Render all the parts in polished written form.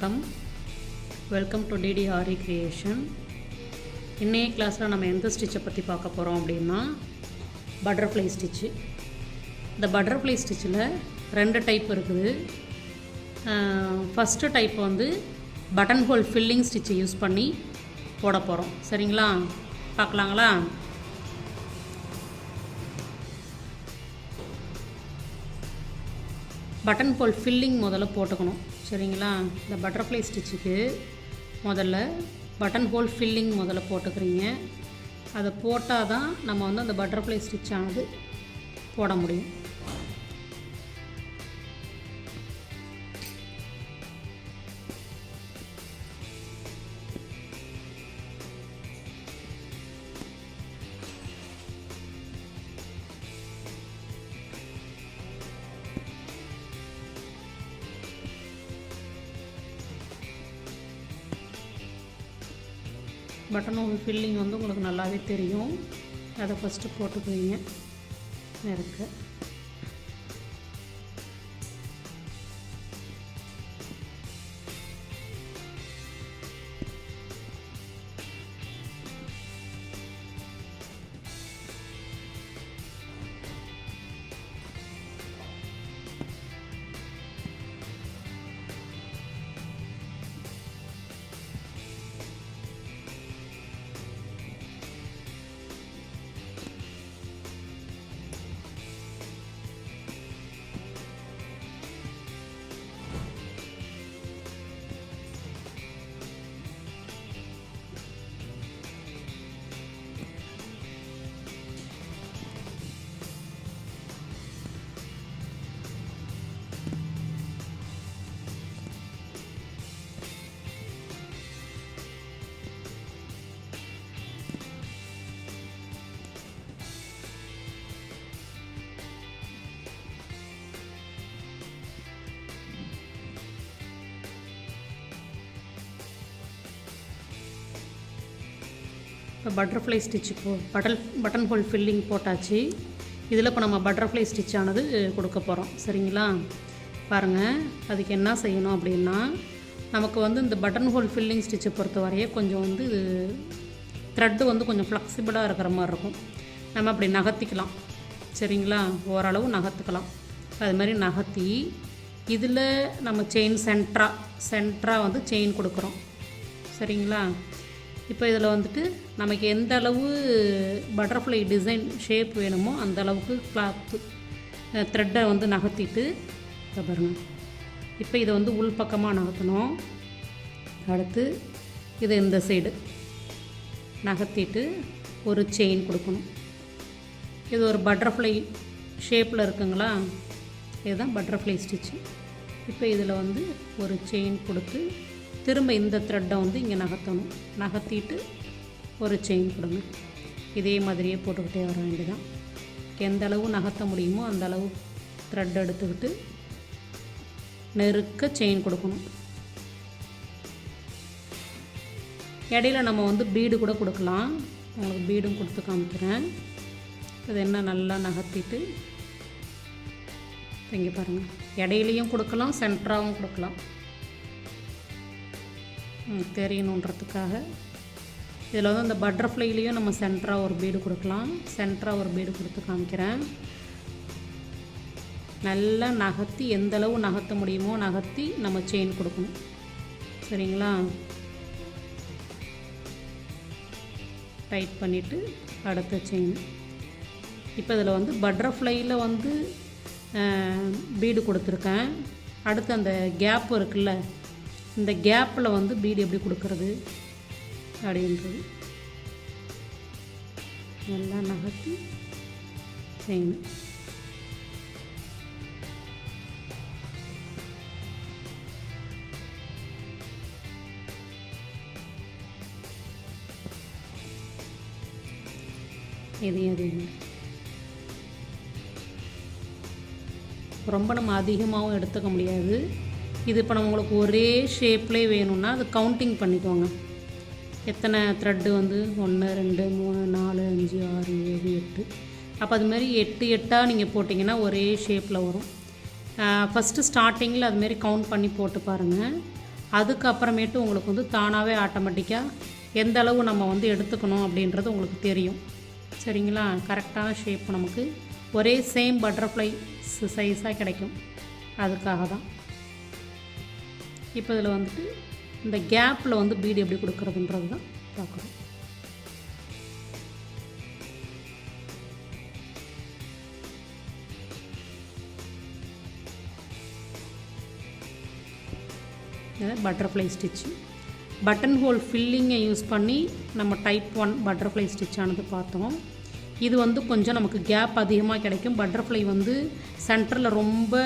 வணக்கம். Welcome to DDRE creation. இன்றைய கிளாஸில் நம்ம எந்த ஸ்டிச்சை பற்றி பார்க்க போகிறோம் அப்படின்னா பட்டர்ஃப்ளை ஸ்டிச்சு. இந்த பட்டர்ஃப்ளை ஸ்டிச்சில் 2 டைப் இருக்குது. ஃபஸ்ட்டு டைப் வந்து பட்டன் ஹோல் ஃபில்லிங் ஸ்டிச்சை யூஸ் பண்ணி போட போகிறோம். சரிங்களா, பார்க்கலாங்களா? பட்டன் ஹோல் ஃபில்லிங் முதல்ல போட்டுக்கணும். சரிங்களா, இந்த பட்டர்ஃப்ளை ஸ்டிச்சுக்கு முதல்ல பட்டன் ஹோல் ஃபில்லிங் முதல்ல போட்டுக்கிறீங்க. அதை போட்டால் தான் நம்ம வந்து அந்த பட்டர்ஃப்ளை ஸ்டிச் ஆனது போட முடியும். பட்டன் ஹோல் ஃபில்லிங் வந்து உங்களுக்கு நல்லாவே தெரியும். அதை ஃபஸ்ட்டு போட்டுக்குவீங்க. இருக்கு இப்போ butterfly stitch buttonhole filling போட்டாச்சு. இதில் இப்போ நம்ம பட்டர்ஃப்ளை ஸ்டிச் ஆனது கொடுக்க போகிறோம். சரிங்களா, பாருங்கள். அதுக்கு என்ன செய்யணும் அப்படின்னா, நமக்கு வந்து இந்த பட்டன் ஹோல் ஃபில்லிங் ஸ்டிச்சை பொறுத்த வரையே கொஞ்சம் வந்து த்ரெட்டு வந்து கொஞ்சம் ஃப்ளெக்சிபிளாக இருக்கிற மாதிரி இருக்கும். நம்ம அப்படி நகர்த்திக்கலாம். சரிங்களா, ஓரளவு நகர்த்துக்கலாம். அது மாதிரி நகர்த்தி இதில் நம்ம சென்ட்ராக வந்து செயின் கொடுக்குறோம். சரிங்களா, இப்போ இதில் வந்துட்டு நமக்கு எந்த அளவு பட்டர்ஃப்ளை டிசைன் ஷேப் வேணுமோ அந்த அளவுக்கு த்ரெட்டை வந்து நகர்த்திட்டு பாருங்கள். இப்போ இதை வந்து உள்பக்கமாக நகர்த்தணும். அடுத்து இதை இந்த சைடு நகர்த்திட்டு ஒரு செயின் கொடுக்கணும். இது ஒரு பட்டர்ஃப்ளை ஷேப்பில் இருக்குங்களா, இதுதான் பட்டர்ஃப்ளை ஸ்டிச்சு. இப்போ இதில் வந்து ஒரு செயின் கொடுத்து திரும்ப இந்த த்ரெட்டை வந்து இங்கே நகர்த்தணும். நகர்த்திட்டு ஒரு செயின் கொடுங்க. இதே மாதிரியே போட்டுக்கிட்டே வர வேண்டியதான். எந்த அளவு நகர்த்த முடியுமோ அந்த அளவு த்ரெட் எடுத்துக்கிட்டு நெருக்க செயின் கொடுக்கணும். இடையில நம்ம வந்து பீடு கூட கொடுக்கலாம். உங்களுக்கு பீடும் கொடுத்து காமிக்கிறேன். இது என்ன நல்லா நகர்த்திட்டு இங்கே பாருங்கள். இடையிலையும் கொடுக்கலாம், சென்டராகவும் கொடுக்கலாம். தெரியணுன்றதுக்காக இதில் வந்து அந்த பட்டர்ஃப்ளைலேயும் நம்ம சென்டராக ஒரு பீடு கொடுக்கலாம். சென்டராக ஒரு பீடு கொடுத்து காமிக்கிறேன். நல்லா நகர்த்தி எந்த அளவு நகர்த்த முடியுமோ நகர்த்தி நம்ம செயின் கொடுக்கணும். சரிங்களா, டைட் பண்ணிவிட்டு அடுத்த செயின். இப்போ இதில் வந்து பட்டர்ஃப்ளையில் வந்து பீடு கொடுத்துருக்கேன். அடுத்து அந்த கேப் இருக்குல்ல, இந்த கேப்பில் வந்து பீடு எப்படி கொடுக்கறது அப்படின்றது நல்லா நகர்த்தி செய்யணும். இதையும் ரொம்ப நம்ம அதிகமாகவும் எடுத்துக்க முடியாது. இது இப்போ நம்ம உங்களுக்கு ஒரே ஷேப்லேயே வேணும்னா அது கவுண்டிங் பண்ணிக்கோங்க. எத்தனை த்ரெட்டு வந்து 1 2 3 4 5 6 7 8. அப்போ அதுமாரி 8 8ஆக நீங்கள் போட்டிங்கன்னா ஒரே ஷேப்பில் வரும். ஃபஸ்ட்டு ஸ்டார்டிங்கில் அதுமாரி கவுண்ட் பண்ணி போட்டு பாருங்கள். அதுக்கப்புறமேட்டு உங்களுக்கு வந்து தானாகவே ஆட்டோமேட்டிக்காக எந்த அளவு நம்ம வந்து எடுத்துக்கணும் அப்படின்றது உங்களுக்கு தெரியும். சரிங்களா? கரெக்டான ஷேப் நமக்கு ஒரே சேம் பட்டர்ஃப்ளை சைஸாக கிடைக்கும். அதுக்காக தான். இப்போ இதில் வந்துட்டு இந்த கேப்பில் வந்து பீடு எப்படி கொடுக்குறதுன்றது தான் பார்க்குறோம். பட்டர்ஃப்ளை ஸ்டிச்சு பட்டன் ஹோல் ஃபில்லிங்கை யூஸ் பண்ணி நம்ம டைப் 1 பட்டர்ஃப்ளை ஸ்டிச்சானது பார்த்தோம். இது வந்து கொஞ்சம் நமக்கு கேப் அதிகமாக கிடைக்கும். பட்டர்ஃப்ளை வந்து சென்டரில் ரொம்ப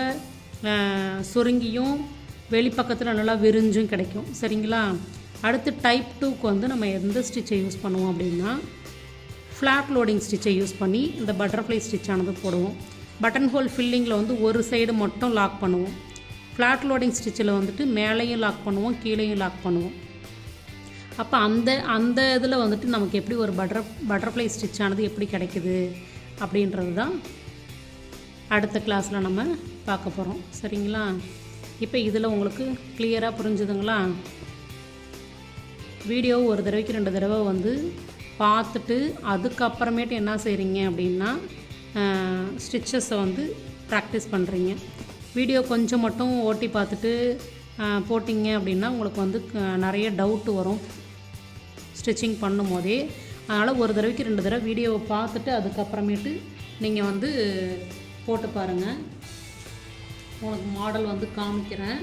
சுருங்கியும் வெளிப்பக்கத்தில் நல்லா விரிஞ்சும் கிடைக்கும். சரிங்களா? அடுத்து டைப் 2க்கு வந்து நம்ம எந்த ஸ்டிச்சை யூஸ் பண்ணுவோம் அப்படின்னா ஃப்ளாட் லோடிங் ஸ்டிச்சை யூஸ் பண்ணி இந்த பட்டர்ஃப்ளை ஸ்டிச்சானது போடுவோம். பட்டன் ஹோல் ஃபில்லிங்கில் வந்து ஒரு சைடு மட்டும் லாக் பண்ணுவோம். ஃப்ளாட் லோடிங் ஸ்டிச்சில் வந்துட்டு மேலேயும் லாக் பண்ணுவோம், கீழேயும் லாக் பண்ணுவோம். அப்போ அந்த இதில் வந்துட்டு நமக்கு எப்படி ஒரு பட்டர்ஃப்ளை ஸ்டிச்சானது எப்படி கிடைக்குது அப்படின்றது தான் அடுத்த கிளாஸில் நம்ம பார்க்க போகிறோம். சரிங்களா? இப்போ இதில் உங்களுக்கு கிளியராக புரிஞ்சுதுங்களா? வீடியோ ஒரு தடவைக்கு 2 தடவை வந்து பார்த்துட்டு அதுக்கப்புறமேட்டு என்ன செய்கிறீங்க அப்படின்னா ஸ்டிச்சஸை வந்து ப்ராக்டிஸ் பண்ணுறீங்க. வீடியோ கொஞ்சம் மட்டும் ஓட்டி பார்த்துட்டு போட்டிங்க அப்படின்னா உங்களுக்கு வந்து நிறைய டவுட்டு வரும் ஸ்டிச்சிங் பண்ணும் போதே. அதனால் ஒரு தடவைக்கு 2 தடவை வீடியோவை பார்த்துட்டு அதுக்கப்புறமேட்டு நீங்கள் வந்து போட்டு பாருங்கள். உங்களுக்கு மாடல் வந்து காமிக்கிறேன்.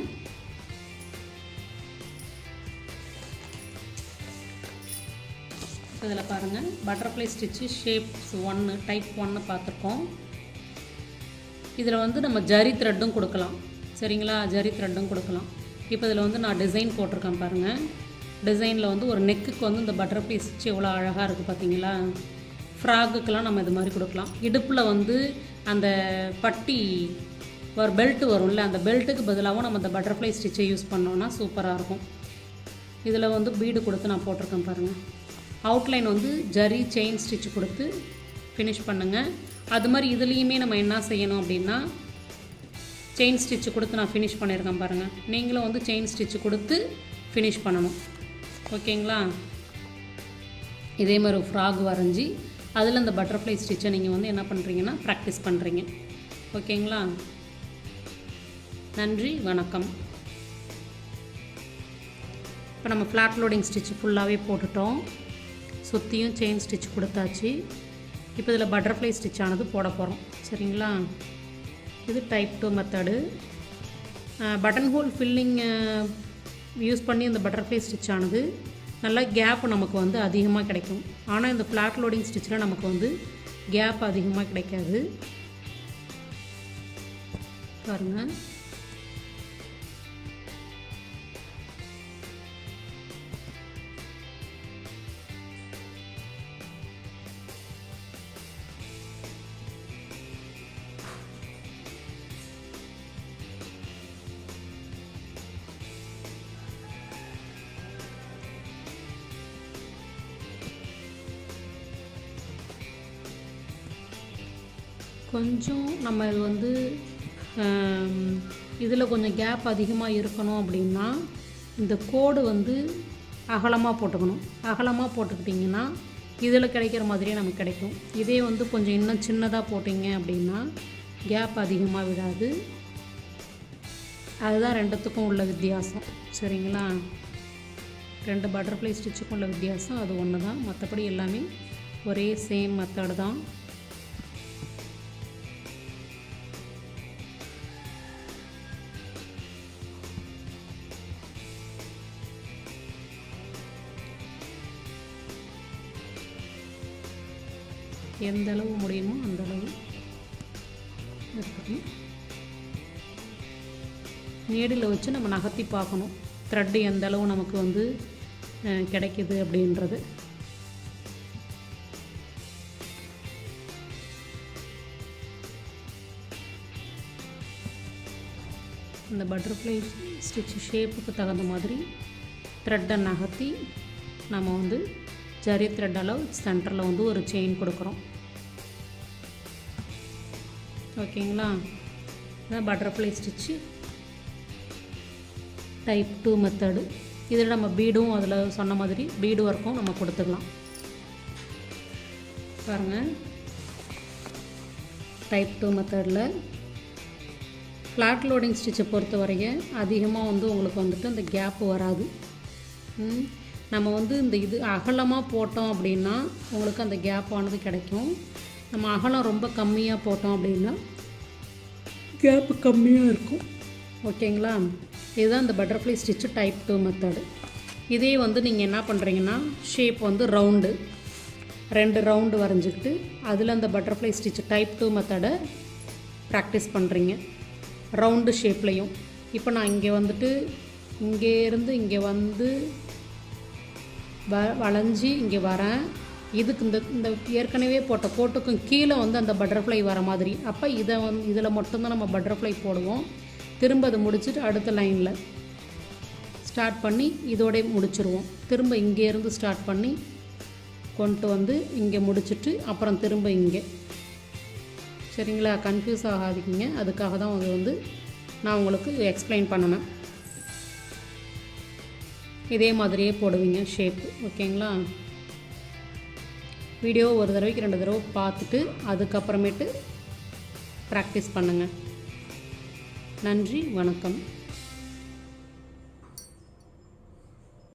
இதில் பாருங்கள், பட்டர்ஃப்ளை ஸ்டிச்சு ஷேப்ஸ் 1 டைப் 1 பார்த்துருக்கோம். இதில் வந்து நம்ம ஜரி த்ரெட்டும் கொடுக்கலாம். சரிங்களா? ஜரி த்ரெட்டும் கொடுக்கலாம். இப்போ இதில் வந்து நான் டிசைன் போட்டிருக்கேன் பாருங்கள். டிசைனில் வந்து ஒரு நெக்குக்கு வந்து இந்த பட்டர்ஃப்ளை ஸ்டிச் எவ்வளோ அழகாக இருக்குது பார்த்தீங்களா? ஃப்ராக்குக்கெலாம் நம்ம இது மாதிரி கொடுக்கலாம். இடுப்பில் வந்து அந்த பட்டி ஒரு பெல்ட் வரும்ல, அந்த பெல்ட்டுக்கு பதிலாகவும் நம்ம இந்த பட்டர்ஃப்ளை ஸ்டிச்சை யூஸ் பண்ணோன்னா சூப்பராக இருக்கும். இதில் வந்து பீடு கொடுத்து நான் போட்டிருக்கேன் பாருங்கள். அவுட்லைன் வந்து ஜரி செயின் ஸ்டிச் கொடுத்து ஃபினிஷ் பண்ணுங்கள். அது மாதிரி இதுலேயுமே நம்ம என்ன செய்யணும் அப்படின்னா செயின் ஸ்டிச்சு கொடுத்து நான் ஃபினிஷ் பண்ணியிருக்கேன் பாருங்கள். நீங்களும் வந்து செயின் ஸ்டிச்சு கொடுத்து ஃபினிஷ் பண்ணணும். ஓகேங்களா? இதே மாதிரி ஒரு ஃப்ராக் வரைஞ்சி அதில் இந்த பட்டர்ஃப்ளை ஸ்டிச்சை நீங்கள் வந்து என்ன பண்ணுறீங்கன்னா ப்ராக்டிஸ் பண்ணுறீங்க. ஓகேங்களா? நன்றி, வணக்கம். இப்போ நம்ம ஃப்ளாட் லோடிங் ஸ்டிச் ஃபுல்லாகவே போட்டுட்டோம். சுற்றியும் செயின் ஸ்டிச் கொடுத்தாச்சு. இப்போ இதில் பட்டர்ஃப்ளை ஸ்டிச்சானது போட போகிறோம். சரிங்களா? இது type 2 method. Button whole filling use பண்ணி இந்த பட்டர்ஃப்ளை ஸ்டிச்சானது நல்லா கேப் நமக்கு வந்து அதிகமாக கிடைக்கும். ஆனால் இந்த ஃப்ளாட் லோடிங் ஸ்டிச்சில் நமக்கு வந்து கேப் அதிகமாக கிடைக்காது. பாருங்கள், கொஞ்சம் நம்ம இது வந்து இதில் கொஞ்சம் கேப் அதிகமாக இருக்கணும் அப்படின்னா இந்த கோடு வந்து அகலமாக போட்டுக்கணும். அகலமாக போட்டுக்கிட்டிங்கன்னா இதில் கிடைக்கிற மாதிரியே நமக்கு கிடைக்கும். இதே வந்து கொஞ்சம் இன்னும் சின்னதாக போட்டிங்க அப்படின்னா கேப் அதிகமாக விடாது. அதுதான் ரெண்டுத்துக்கும் உள்ள வித்தியாசம். சரிங்களா? 2 பட்டர்ஃப்ளை ஸ்டிச்சுக்கும் உள்ள வித்தியாசம் அது ஒன்று தான். மற்றபடி எல்லாமே ஒரே சேம் மெத்தட் தான். எந்த அளவு முடியுமோ அந்த அளவு எடுத்துக்கணும். நீடில் வச்சு நம்ம நகர்த்தி பார்க்கணும் த்ரெட்டு எந்த அளவு நமக்கு வந்து கிடைக்குது அப்படின்றது. இந்த பட்டர்ஃப்ளை ஸ்டிச் ஷேப்புக்கு தகுந்த மாதிரி த்ரெட்டை நகர்த்தி நம்ம வந்து ஜரி த்ரெட்டால் சென்டரில் வந்து ஒரு செயின் கொடுக்குறோம். ஓகேங்களா? இதான் பட்டர்ஃப்ளை ஸ்டிச்சு. Type 2 method. இதில் நம்ம பீடும் அதில் சொன்ன மாதிரி பீடு ஒர்க்கும் நம்ம கொடுத்துக்கலாம். பாருங்கள், டைப் 2 மெத்தடில் ஃப்ளாட் லோடிங் ஸ்டிச்சை பொறுத்த வரைக்கும் அதிகமாக வந்து உங்களுக்கு வந்துட்டு அந்த கேப்பு வராது. நம்ம வந்து இந்த இது அகலமாக போட்டோம் அப்படின்னா உங்களுக்கு அந்த கேப் ஆனது கிடைக்கும். நம்ம அகலம் ரொம்ப கம்மியாக போட்டோம் அப்படின்னா கேப்பு கம்மியாக இருக்கும். ஓகேங்களா? இதுதான் இந்த பட்டர்ஃப்ளை ஸ்டிச்சு டைப் 2 மெத்தடு. இதே வந்து நீங்கள் என்ன பண்ணுறீங்கன்னா ஷேப் வந்து ரவுண்டு 2 ரவுண்டு வரைஞ்சிக்கிட்டு அதில் அந்த பட்டர்ஃப்ளை ஸ்டிச்சு டைப் 2 மெத்தடை ப்ராக்டிஸ் பண்ணுறீங்க ரவுண்டு ஷேப்லேயும். இப்போ நான் இங்கே வந்துட்டு இங்கேருந்து இங்கே வந்து வளைஞ்சி இங்கே வரேன். இதுக்கு இந்த ஏற்கனவே போட்ட கோட்டுக்கும் கீழே வந்து அந்த பட்டர்ஃப்ளை வர மாதிரி. அப்போ இதில் மட்டும்தான் நம்ம பட்டர்ஃப்ளை போடுவோம். திரும்ப அதை முடிச்சுட்டு அடுத்த லைனில் ஸ்டார்ட் பண்ணி இதோடய முடிச்சுருவோம். திரும்ப இங்கேருந்து ஸ்டார்ட் பண்ணி கொண்டு வந்து இங்கே முடிச்சுட்டு அப்புறம் திரும்ப இங்கே. சரிங்களா? கன்ஃபியூஸ் ஆகாதீங்க. அதுக்காக தான் அது வந்து நான் உங்களுக்கு எக்ஸ்பிளைன் பண்ணணும். இதே மாதிரியே போடுவீங்க ஷேப்பு. ஓகேங்களா? வீடியோ ஒரு தடவைக்கு 2 தடவை பார்த்துட்டு அதுக்கப்புறமேட்டு ப்ராக்டிஸ் பண்ணுங்கள். நன்றி, வணக்கம்.